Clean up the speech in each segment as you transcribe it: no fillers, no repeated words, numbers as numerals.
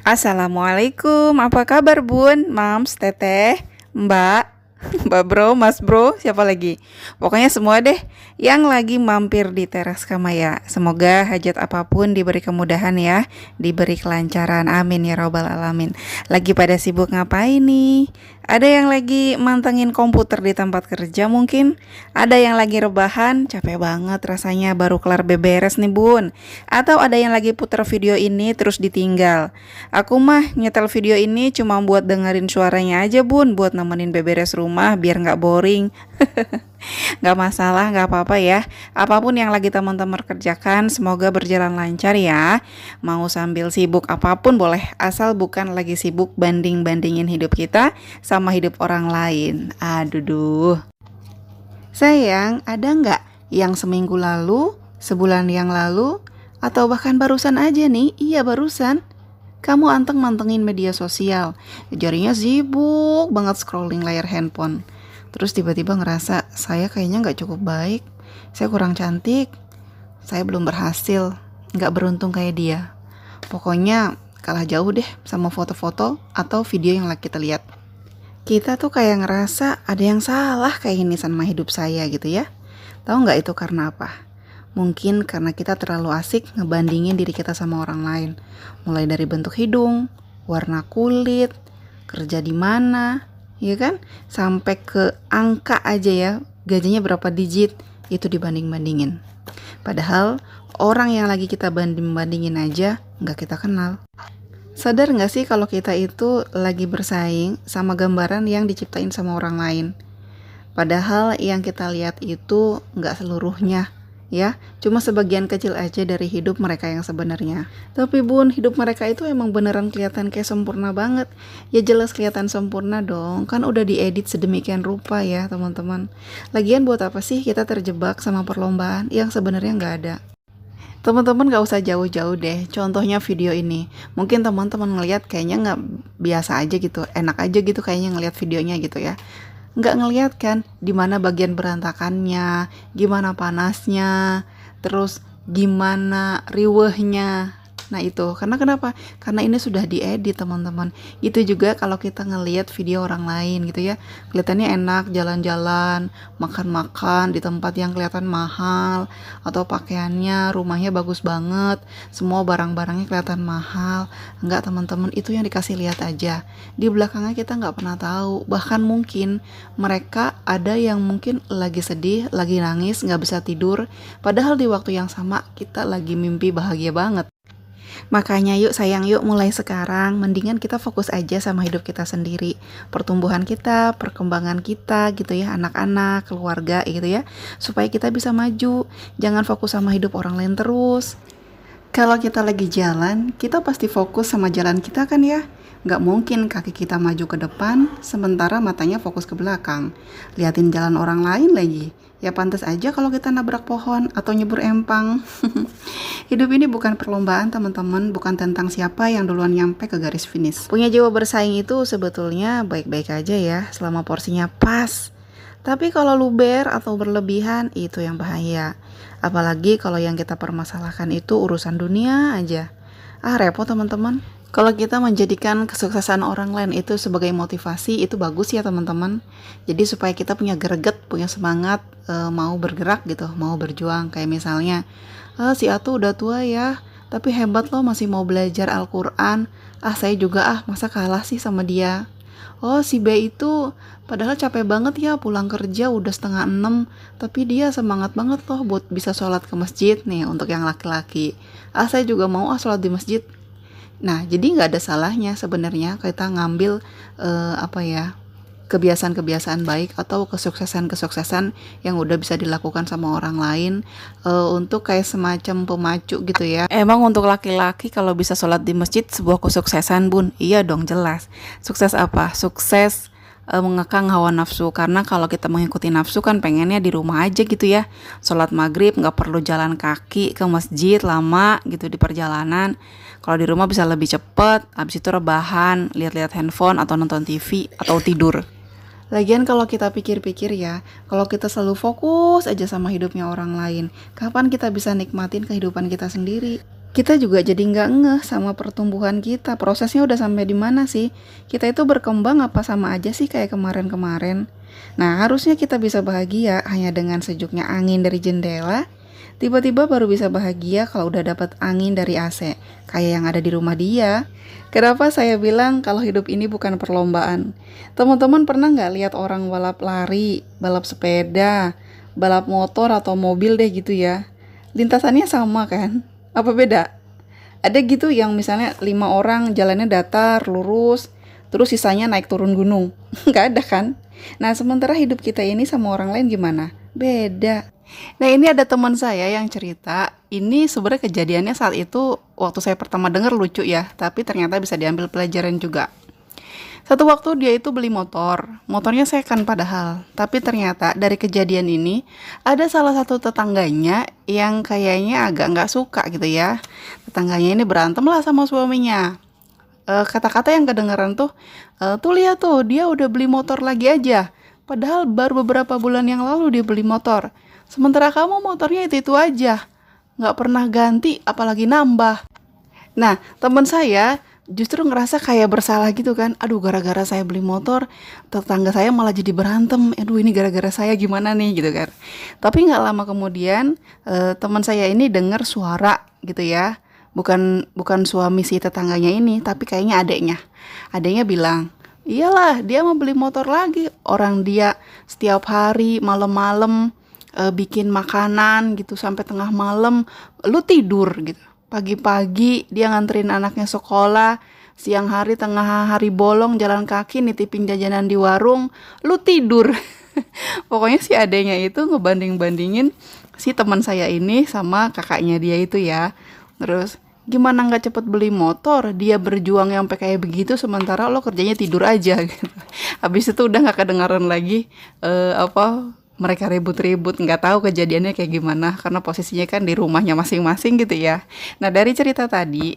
Assalamualaikum, apa kabar Bun, Mams, Teteh, Mbak, Mbak Bro, Mas Bro, siapa lagi? Pokoknya semua deh yang lagi mampir di teras Kamaya. Semoga hajat apapun diberi kemudahan ya, diberi kelancaran, amin ya robbal alamin. Lagi pada sibuk ngapain nih? Ada yang lagi mantengin komputer di tempat kerja mungkin? Ada yang lagi rebahan, capek banget rasanya baru kelar beberes nih Bun. Atau ada yang lagi putar video ini terus ditinggal. Aku mah nyetel video ini cuma buat dengerin suaranya aja Bun, buat nemenin beberes rumah biar nggak boring. Nggak masalah, nggak apa-apa ya. Apapun yang lagi teman-teman kerjakan, semoga berjalan lancar ya. Mau sambil sibuk apapun boleh, asal bukan lagi sibuk banding-bandingin hidup kita sama hidup orang lain. Aduh duh. Sayang, ada nggak yang seminggu lalu, sebulan yang lalu, atau bahkan barusan aja nih? Iya barusan. Kamu anteng-mantengin media sosial, jarinya sibuk banget scrolling layar handphone. Terus tiba-tiba ngerasa, saya kayaknya nggak cukup baik, saya kurang cantik, saya belum berhasil, nggak beruntung kayak dia. Pokoknya kalah jauh deh sama foto-foto atau video yang lagi kita lihat. Kita tuh kayak ngerasa ada yang salah kayak ini sama hidup saya gitu ya. Tahu nggak itu karena apa? Mungkin karena kita terlalu asik ngebandingin diri kita sama orang lain. Mulai dari bentuk hidung, warna kulit, kerja di mana, ya kan? Sampai ke angka aja ya, gajinya berapa digit, itu dibanding-bandingin. Padahal orang yang lagi kita banding-bandingin aja nggak kita kenal. Sadar nggak sih kalau kita itu lagi bersaing sama gambaran yang diciptain sama orang lain? Padahal yang kita lihat itu nggak seluruhnya, ya, cuma sebagian kecil aja dari hidup mereka yang sebenarnya. Tapi Bun, hidup mereka itu emang beneran kelihatan kayak sempurna banget. Ya jelas kelihatan sempurna dong, kan udah diedit sedemikian rupa ya teman-teman. Lagian buat apa sih kita terjebak sama perlombaan yang sebenarnya nggak ada? Teman-teman gak usah jauh-jauh deh, contohnya video ini. Mungkin teman-teman ngeliat kayaknya nggak biasa aja gitu, enak aja gitu kayaknya ngeliat videonya gitu ya. Nggak ngeliat kan di mana bagian berantakannya, gimana panasnya, terus gimana riwehnya. Nah itu, karena kenapa? Karena ini sudah diedit teman-teman. Itu juga kalau kita ngeliat video orang lain gitu ya, kelihatannya enak jalan-jalan, makan-makan di tempat yang kelihatan mahal, atau pakaiannya, rumahnya bagus banget, semua barang-barangnya kelihatan mahal. Enggak teman-teman, itu yang dikasih lihat aja. Di belakangnya kita nggak pernah tahu. Bahkan mungkin mereka ada yang mungkin lagi sedih, lagi nangis, nggak bisa tidur. Padahal di waktu yang sama kita lagi mimpi bahagia banget. Makanya yuk sayang yuk mulai sekarang mendingan kita fokus aja sama hidup kita sendiri. Pertumbuhan kita, perkembangan kita gitu ya, anak-anak, keluarga gitu ya. Supaya kita bisa maju. Jangan fokus sama hidup orang lain terus. Kalau kita lagi jalan, kita pasti fokus sama jalan kita kan ya. Nggak mungkin kaki kita maju ke depan, sementara matanya fokus ke belakang. Liatin jalan orang lain lagi. Ya pantas aja kalau kita nabrak pohon atau nyebur empang. Hidup ini bukan perlombaan teman-teman, bukan tentang siapa yang duluan nyampe ke garis finish. Punya jiwa bersaing itu sebetulnya baik-baik aja ya, selama porsinya pas. Tapi kalau luber atau berlebihan, itu yang bahaya. Apalagi kalau yang kita permasalahkan itu urusan dunia aja. Repot teman-teman. Kalau kita menjadikan kesuksesan orang lain itu sebagai motivasi, itu bagus ya teman-teman. Jadi supaya kita punya greget, punya semangat, mau bergerak gitu, mau berjuang. Kayak misalnya, si A tuh udah tua ya, tapi hebat loh masih mau belajar Al-Quran. Saya juga masa kalah sih sama dia. Oh si B itu padahal capek banget ya pulang kerja udah 5:30, tapi dia semangat banget loh buat bisa sholat ke masjid nih untuk yang laki-laki. Saya juga mau sholat di masjid. Nah jadi nggak ada salahnya sebenarnya kita ngambil kebiasaan-kebiasaan baik atau kesuksesan-kesuksesan yang udah bisa dilakukan sama orang lain untuk kayak semacam pemacu gitu ya. Emang untuk laki-laki kalau bisa sholat di masjid sebuah kesuksesan Bun? Iya dong jelas. Sukses apa? Sukses mengekang hawa nafsu, karena kalau kita mengikuti nafsu kan pengennya di rumah aja gitu ya, sholat maghrib nggak perlu jalan kaki ke masjid lama gitu di perjalanan. Kalau di rumah bisa lebih cepet, habis itu rebahan, lihat-lihat handphone atau nonton TV atau tidur. Lagian kalau kita pikir-pikir ya, kalau kita selalu fokus aja sama hidupnya orang lain, kapan kita bisa nikmatin kehidupan kita sendiri? Kita juga jadi nggak ngeh sama pertumbuhan kita. Prosesnya udah sampai di mana sih? Kita itu berkembang apa sama aja sih kayak kemarin-kemarin? Nah, harusnya kita bisa bahagia hanya dengan sejuknya angin dari jendela. Tiba-tiba baru bisa bahagia kalau udah dapat angin dari AC, kayak yang ada di rumah dia. Kenapa saya bilang kalau hidup ini bukan perlombaan? Teman-teman pernah nggak lihat orang balap lari, balap sepeda, balap motor atau mobil deh gitu ya? Lintasannya sama kan? Apa beda? Ada gitu yang misalnya 5 orang jalannya datar, lurus, terus sisanya naik turun gunung. Nggak ada kan? Nah, sementara hidup kita ini sama orang lain gimana? Beda. Nah, ini ada teman saya yang cerita, ini sebenarnya kejadiannya saat itu waktu saya pertama dengar lucu ya, tapi ternyata bisa diambil pelajaran juga. Satu waktu dia itu beli motor, motornya second padahal, tapi ternyata dari kejadian ini ada salah satu tetangganya yang kayaknya agak nggak suka gitu ya. Tetangganya ini berantem lah sama suaminya. Kata-kata yang kedengaran tuh, tuh lihat tuh dia udah beli motor lagi aja. Padahal baru beberapa bulan yang lalu dia beli motor. Sementara kamu motornya itu aja, nggak pernah ganti apalagi nambah. Nah, teman saya justru ngerasa kayak bersalah gitu kan. Aduh, gara-gara saya beli motor, tetangga saya malah jadi berantem. Aduh, ini gara-gara saya gimana nih gitu kan. Tapi nggak lama kemudian teman saya ini dengar suara gitu ya. Bukan suami si tetangganya ini, tapi kayaknya adeknya. Adeknya bilang, iyalah dia mau beli motor lagi. Orang dia setiap hari malam-malam bikin makanan gitu sampai tengah malam, lu tidur gitu. Pagi-pagi dia nganterin anaknya sekolah, siang hari tengah hari bolong jalan kaki nitipin jajanan di warung, lu tidur. Pokoknya si adenya itu ngebanding-bandingin si teman saya ini sama kakaknya dia itu ya. Terus gimana nggak cepet beli motor, dia berjuang sampai kayak begitu sementara lo kerjanya tidur aja gitu. Habis itu udah nggak kedengaran lagi mereka ribut-ribut, nggak tahu kejadiannya kayak gimana karena posisinya kan di rumahnya masing-masing gitu ya. Nah, dari cerita tadi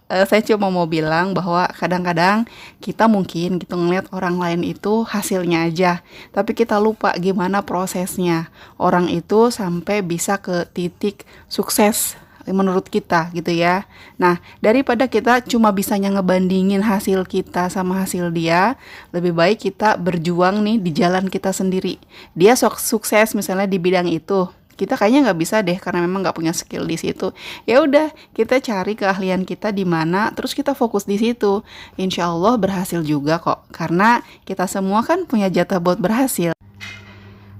saya cuma mau bilang bahwa kadang-kadang kita mungkin gitu ngeliat orang lain itu hasilnya aja, tapi kita lupa gimana prosesnya orang itu sampai bisa ke titik sukses menurut kita gitu ya. Nah, daripada kita cuma bisanya ngebandingin hasil kita sama hasil dia, lebih baik kita berjuang nih di jalan kita sendiri. Dia sukses misalnya di bidang itu, kita kayaknya nggak bisa deh karena memang nggak punya skill di situ. Ya udah, kita cari keahlian kita di mana, terus kita fokus di situ. Insya Allah berhasil juga kok, karena kita semua kan punya jatah buat berhasil.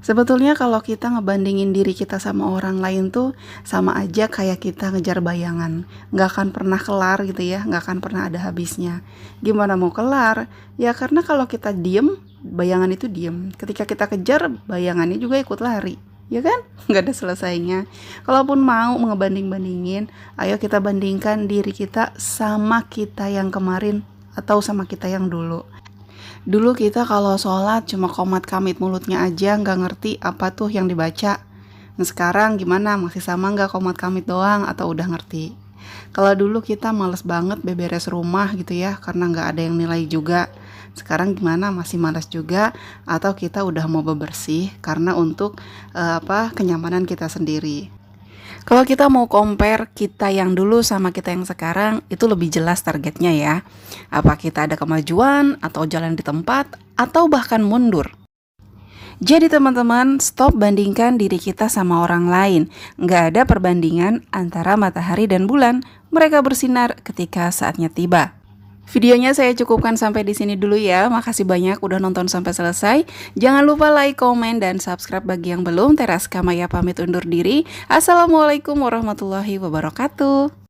Sebetulnya kalau kita ngebandingin diri kita sama orang lain tuh sama aja kayak kita ngejar bayangan. Nggak akan pernah kelar gitu ya, nggak akan pernah ada habisnya. Gimana mau kelar? Ya karena kalau kita diem, bayangan itu diem. Ketika kita kejar, bayangannya juga ikut lari. Ya kan? Nggak ada selesainya. Kalaupun mau ngebanding-bandingin, ayo kita bandingkan diri kita sama kita yang kemarin atau sama kita yang dulu. Dulu kita kalau sholat cuma qomat kamit mulutnya aja, nggak ngerti apa tuh yang dibaca. Nah sekarang gimana? Masih sama nggak qomat kamit doang atau udah ngerti? Kalau dulu kita males banget beberes rumah gitu ya, karena nggak ada yang nilai juga. Sekarang gimana? Masih malas juga atau kita udah mau bebersih karena untuk kenyamanan kita sendiri. Kalau kita mau compare kita yang dulu sama kita yang sekarang, itu lebih jelas targetnya ya. Apa kita ada kemajuan, atau jalan di tempat, atau bahkan mundur. Jadi teman-teman, stop bandingkan diri kita sama orang lain. Nggak ada perbandingan antara matahari dan bulan. Mereka bersinar ketika saatnya tiba. Videonya saya cukupkan sampai di sini dulu ya. Makasih banyak udah nonton sampai selesai. Jangan lupa like, komen, dan subscribe bagi yang belum. Teraska Maya pamit undur diri. Assalamualaikum warahmatullahi wabarakatuh.